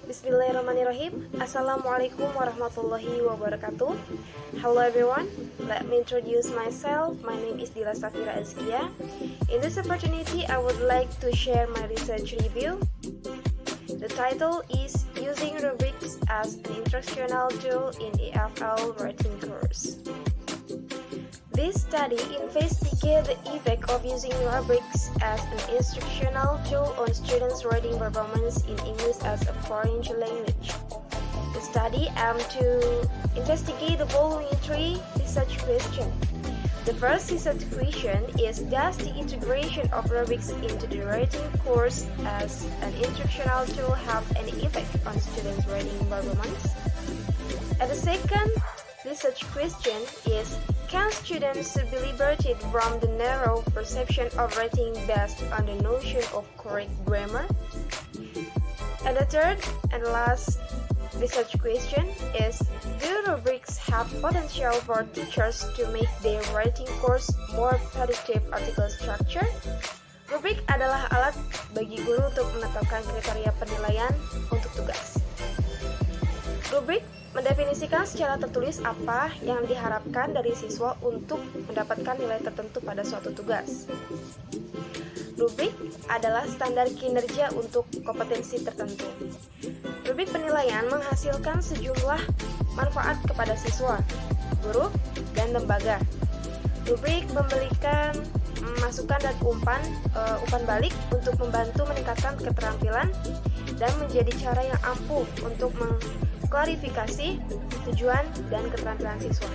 Bismillahirrahmanirrahim. Assalamualaikum warahmatullahi wabarakatuh. Hello everyone, let me introduce myself. My name is Dila Safira Azkia. In this opportunity, I would like to share my research review. The title is Using Rubrics as an Instructional Tool in EFL Writing Course. This study investigates the effect of using rubrics as an instructional tool on students' writing performance in English as a foreign language. The study aims to investigate the following three research questions. The first research question is, does the integration of rubrics into the writing course as an instructional tool have any effect on students' writing performance? And the second research question is, can students be liberated from the narrow perception of writing based on the notion of correct grammar? And the third and last research question is, do rubrics have potential for teachers to make their writing course more predictive article structure? Rubrik adalah alat bagi guru untuk menetapkan kriteria penilaian untuk tugas. Rubrik mendefinisikan secara tertulis apa yang diharapkan dari siswa untuk mendapatkan nilai tertentu pada suatu tugas. Rubrik adalah standar kinerja untuk kompetensi tertentu. Rubrik penilaian menghasilkan sejumlah manfaat kepada siswa, guru, dan lembaga. Rubrik memberikan masukan dan umpan balik untuk membantu meningkatkan keterampilan dan menjadi cara yang ampuh untuk klarifikasi tujuan dan keterampilan siswa.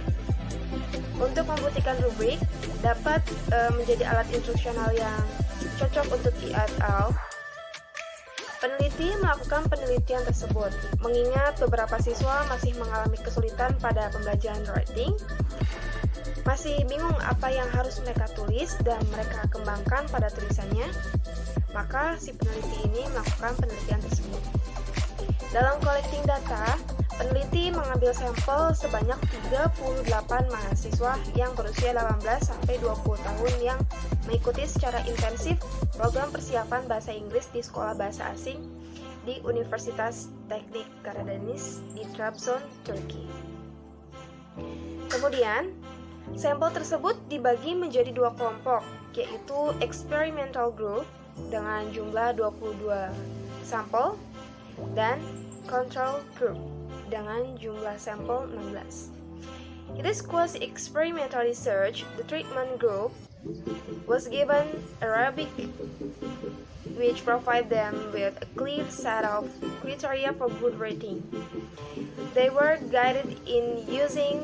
Untuk membuktikan rubrik dapat menjadi alat instruksional yang cocok untuk EFL, peneliti melakukan penelitian tersebut, mengingat beberapa siswa masih mengalami kesulitan pada pembelajaran writing, masih bingung apa yang harus mereka tulis dan mereka kembangkan pada tulisannya, maka si peneliti ini melakukan penelitian tersebut. Dalam collecting data, peneliti mengambil sampel sebanyak 38 mahasiswa yang berusia 18-20 tahun yang mengikuti secara intensif program persiapan bahasa Inggris di Sekolah Bahasa Asing di Universitas Teknik Karadeniz di Trabzon, Turki. Kemudian, sampel tersebut dibagi menjadi dua kelompok, yaitu experimental group dengan jumlah 22 sampel dan control group dengan jumlah sampel 16. In this quasi-experimental research, the treatment group was given a rubric which provide them with a clear set of criteria for good rating. They were guided in using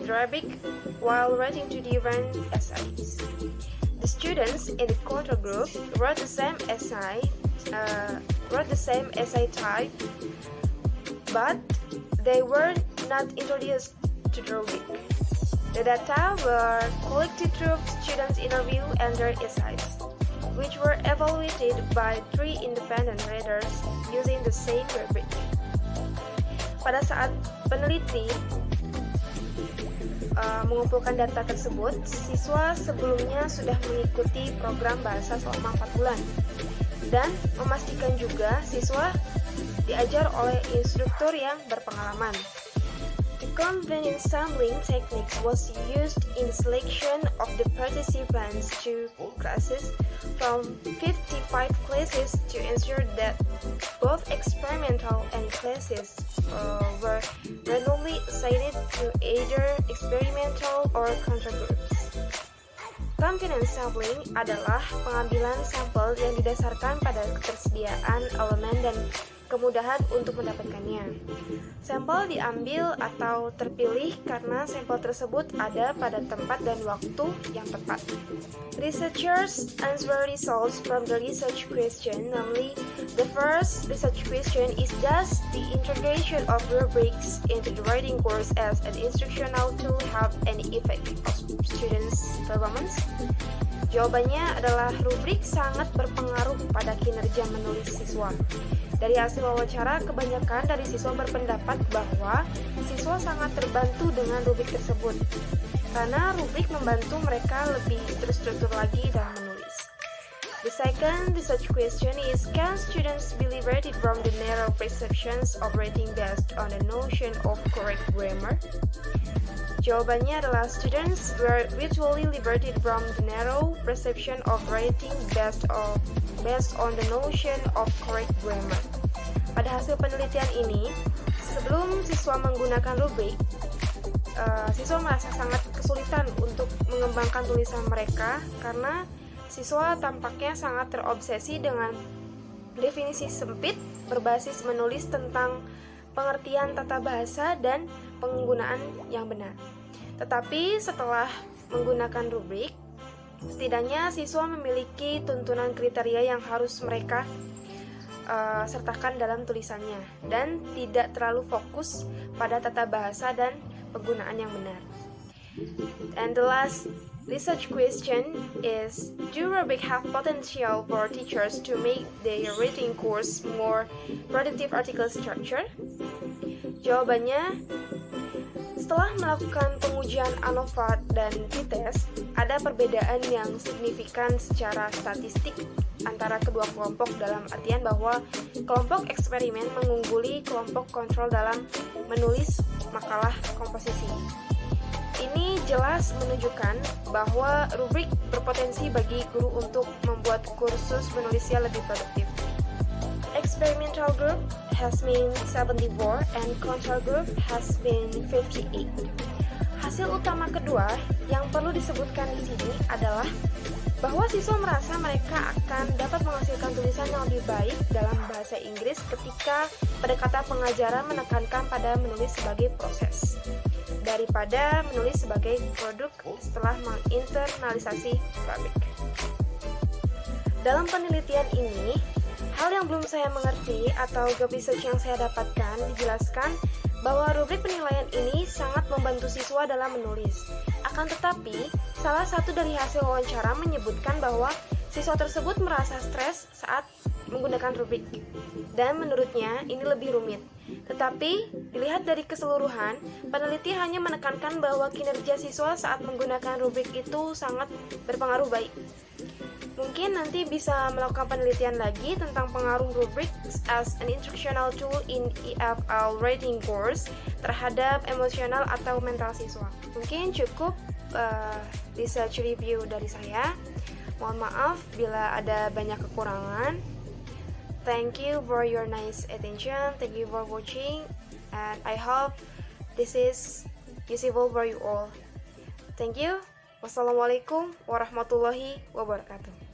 the rubric while writing two different essays. The students in the control group wrote the same essay type, but they were not introduced to the rubric. The data were collected through students' interview and their essays, which were evaluated by 3 independent readers using the same rubric. Pada saat peneliti mengumpulkan data tersebut, siswa sebelumnya sudah mengikuti program bahasa selama 4 bulan dan memastikan juga siswa diajar oleh instruktur yang berpengalaman. The convenient sampling techniques was used in the selection of the participants to classes from 55 classes to ensure that both experimental and classes were randomly assigned to either experimental or control groups. Convenient sampling adalah pengambilan sampel yang didasarkan pada ketersediaan elemen dan kemudahan untuk mendapatkannya. Sampel diambil atau terpilih karena sampel tersebut ada pada tempat dan waktu yang tepat. Researchers answer results from the research question, namely, the first research question is, does the integration of rubrics into the writing course as an instructional tool have any effect on students' performance? Jawabannya adalah rubrik sangat berpengaruh pada kinerja menulis siswa. Dari hasil wawancara, kebanyakan dari siswa berpendapat bahwa siswa sangat terbantu dengan rubrik tersebut, karena rubrik membantu mereka lebih terstruktur lagi dalam menulis. The second research question is, can students be liberated from the narrow perceptions of rating based on the notion of correct grammar? Jawabannya adalah students were virtually liberated from the narrow perception of rating based on the notion of correct grammar. Pada hasil penelitian ini, sebelum siswa menggunakan rubrik, siswa merasa sangat kesulitan untuk mengembangkan tulisan mereka karena siswa tampaknya sangat terobsesi dengan definisi sempit berbasis menulis tentang pengertian tata bahasa dan penggunaan yang benar. Tetapi setelah menggunakan rubrik, setidaknya siswa memiliki tuntunan kriteria yang harus mereka sertakan dalam tulisannya dan tidak terlalu fokus pada tata bahasa dan penggunaan yang benar. And the last research question is, do rubric have potential for teachers to make their writing course more productive article structure? Jawabannya, setelah melakukan pengujian ANOVA dan t-test, ada perbedaan yang signifikan secara statistik antara kedua kelompok dalam artian bahwa kelompok eksperimen mengungguli kelompok kontrol dalam menulis makalah komposisi. Ini jelas menunjukkan bahwa rubrik berpotensi bagi guru untuk membuat kursus menulisnya lebih produktif. Experimental group has been 74 and control group has been 58. Hasil utama kedua yang perlu disebutkan di sini adalah bahwa siswa merasa mereka akan dapat menghasilkan tulisan yang lebih baik dalam bahasa Inggris ketika pendekatan pengajaran menekankan pada menulis sebagai proses daripada menulis sebagai produk setelah menginternalisasi rubrik. Dalam penelitian ini, hal yang belum saya mengerti atau gap research yang saya dapatkan dijelaskan bahwa rubrik penilaian ini sangat membantu siswa dalam menulis. Akan tetapi, salah satu dari hasil wawancara menyebutkan bahwa siswa tersebut merasa stres saat menggunakan rubrik. Dan menurutnya ini lebih rumit. Tetapi, dilihat dari keseluruhan, peneliti hanya menekankan bahwa kinerja siswa saat menggunakan rubrik itu sangat berpengaruh baik. Mungkin nanti bisa melakukan penelitian lagi tentang pengaruh rubrik as an instructional tool in EFL writing course terhadap emosional atau mental siswa. Mungkin cukup research review dari saya. Mohon maaf bila ada banyak kekurangan. Thank you for your nice attention. Thank you for watching, and I hope this is useful for you all. Thank you. Wassalamualaikum warahmatullahi wabarakatuh.